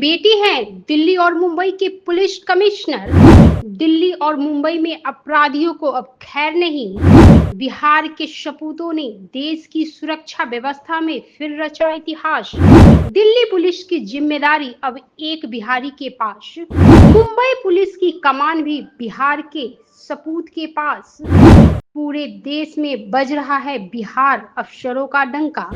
बेटे हैं दिल्ली और मुंबई के पुलिस कमिश्नर। दिल्ली और मुंबई में अपराधियों को अब खैर नहीं। बिहार के सपूतों ने देश की सुरक्षा व्यवस्था में फिर रचा इतिहास। दिल्ली पुलिस की जिम्मेदारी अब एक बिहारी के पास। मुंबई पुलिस की कमान भी बिहार के सपूत के पास। पूरे देश में बज रहा है बिहार अफसरों का डंका।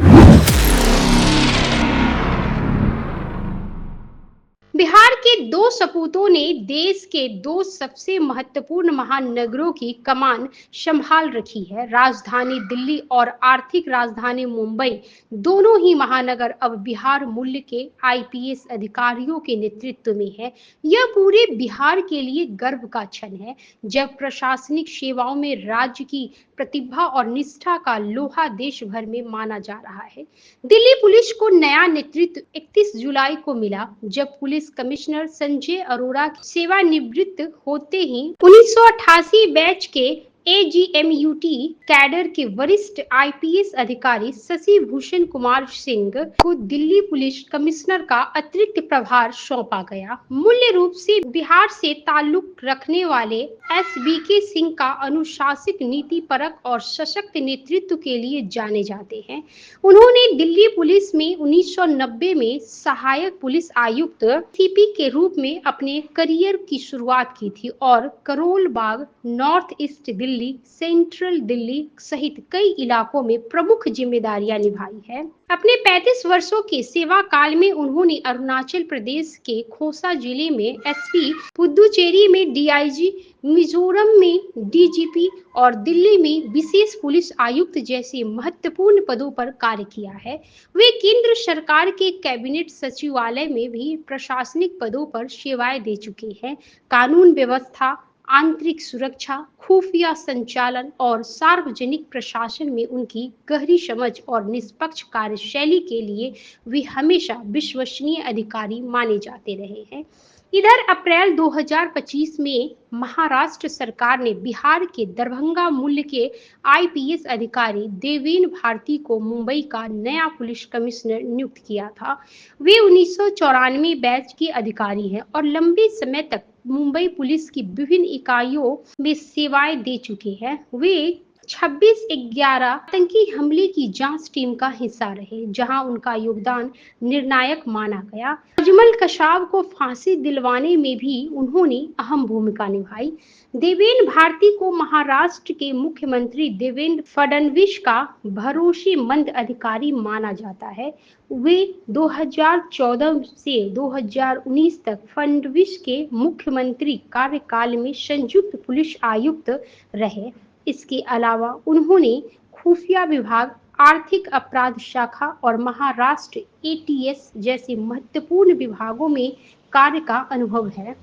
बिहार के दो सपूतों ने देश के दो सबसे महत्वपूर्ण महानगरों की कमान संभाल रखी है। राजधानी दिल्ली और आर्थिक राजधानी मुंबई दोनों ही महानगर अब बिहार मूल्य के आईपीएस अधिकारियों के नेतृत्व में है। यह पूरे बिहार के लिए गर्व का क्षण है, जब प्रशासनिक सेवाओं में राज्य की प्रतिभा और निष्ठा का लोहा देश भर में माना जा रहा है। दिल्ली पुलिस को नया नेतृत्व 31 जुलाई को मिला, जब पुलिस कमिश्नर संजय अरोड़ा सेवानिवृत्त होते ही 1988 बैच के एजीएमयूटी कैडर के वरिष्ठ आईपीएस अधिकारी शशि भूषण कुमार सिंह को दिल्ली पुलिस कमिश्नर का अतिरिक्त प्रभार सौंपा गया। मूल्य रूप से बिहार से ताल्लुक रखने वाले एसबीके सिंह का अनुशासित, नीतिपरक और सशक्त नेतृत्व के लिए जाने जाते हैं। उन्होंने दिल्ली पुलिस में 1990 में सहायक पुलिस आयुक्त सीपी के रूप में अपने करियर की शुरुआत की थी और Karol Bagh, north east Delhi, central Delhi सहित कई इलाकों में प्रमुख जिम्मेदारियां निभाई है। अपने 35 वर्षों के सेवा काल में उन्होंने अरुणाचल प्रदेश के खोसा जिले में एसपी, पुदुचेरी में डीआईजी, मिजोरम में डीजीपी और दिल्ली में विशेष पुलिस आयुक्त जैसे महत्वपूर्ण पदों पर कार्य किया है। वे केंद्र सरकार के कैबिनेट सचिवालय में भी प्रशासनिक पदों पर सेवाएं दे चुके हैं। कानून व्यवस्था, आंतरिक सुरक्षा, खुफिया संचालन और सार्वजनिक प्रशासन में उनकी गहरी समझ और निष्पक्ष कार्यशैली के लिए वे हमेशा विश्वसनीय अधिकारी माने जाते रहे हैं। इधर अप्रैल 2025 में महाराष्ट्र सरकार ने बिहार के दरभंगा मूल्य के आईपीएस अधिकारी देवेन भारती को मुंबई का नया पुलिस कमिश्नर नियुक्त किया था। वे 1994 बैच के अधिकारी हैं और लंबे समय तक मुंबई पुलिस की विभिन्न इकाइयों में सेवाएं दे चुके हैं। वे 26/11 आतंकी हमले की जांच टीम का हिस्सा रहे, जहां उनका योगदान निर्णायक माना गया। अजमल कसाब को फांसी दिलवाने में भी उन्होंने अहम भूमिका निभाई। देवेन भारती को महाराष्ट्र के मुख्यमंत्री देवेंद्र फडणवीस का भरोसेमंद अधिकारी माना जाता है। वे 2014 से 2019 तक फडणवीस के मुख्यमंत्री कार्यकाल में संयुक्त पुलिस आयुक्त रहे। इसके अलावा उन्होंने खुफिया विभाग, आर्थिक अपराध शाखा और महाराष्ट्र एटीएस जैसे महत्वपूर्ण विभागों में कार्य का अनुभव है।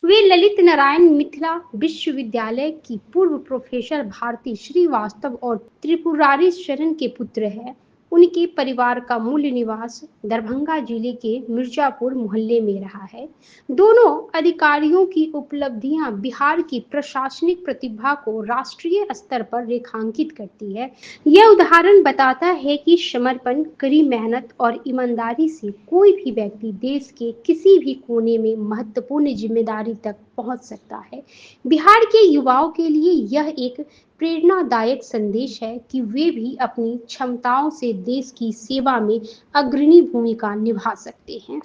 वे ललित नारायण मिथिला विश्वविद्यालय की पूर्व प्रोफेसर भारती श्रीवास्तव और त्रिपुरारी शरण के पुत्र हैं। उनके परिवार का मूल निवास दरभंगा जिले के मिर्जापुर मोहल्ले में रहा है। दोनों अधिकारियों की उपलब्धियां बिहार की प्रशासनिक प्रतिभा को राष्ट्रीय स्तर पर रेखांकित करती है। यह उदाहरण बताता है कि समर्पण, कड़ी मेहनत और ईमानदारी से कोई भी व्यक्ति देश के किसी भी कोने में महत्वपूर्ण जिम्मेदारी तक पहुंच सकता है। बिहार के युवाओं के लिए यह एक प्रेरणादायक संदेश है कि वे भी अपनी क्षमताओं से देश की सेवा में अग्रणी भूमिका निभा सकते हैं।